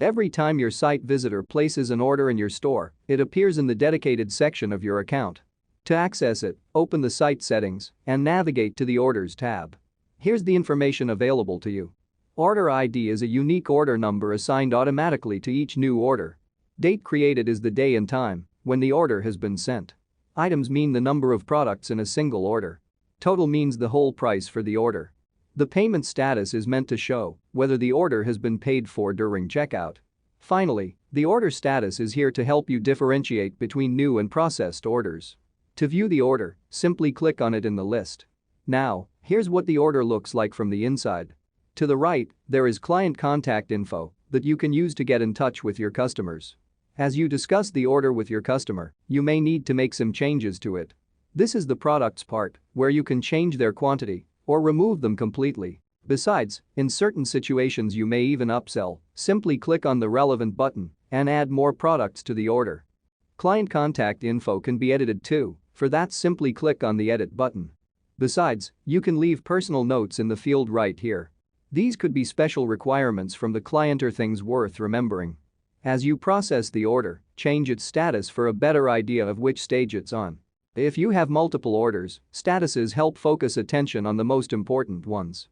Every time your site visitor places an order in your store, it appears in the dedicated section of your account. To access it, open the site settings and navigate to the Orders tab. Here's the information available to you. Order ID is a unique order number assigned automatically to each new order. Date created is the day and time when the order has been sent. Items mean the number of products in a single order. Total means the whole price for the order. The payment status is meant to show whether the order has been paid for during checkout. Finally, the order status is here to help you differentiate between new and processed orders. To view the order, simply click on it in the list. Now, here's what the order looks like from the inside. To the right, there is client contact info that you can use to get in touch with your customers. As you discuss the order with your customer, you may need to make some changes to it. This is the products part, where you can change their quantity or remove them completely. Besides, in certain situations you may even upsell. Simply click on the relevant button and add more products to the order. Client contact info can be edited too. For that, simply click on the edit button. Besides, you can leave personal notes in the field right here. These could be special requirements from the client or things worth remembering. As you process the order, change its status for a better idea of which stage it's on. If you have multiple orders, statuses help focus attention on the most important ones.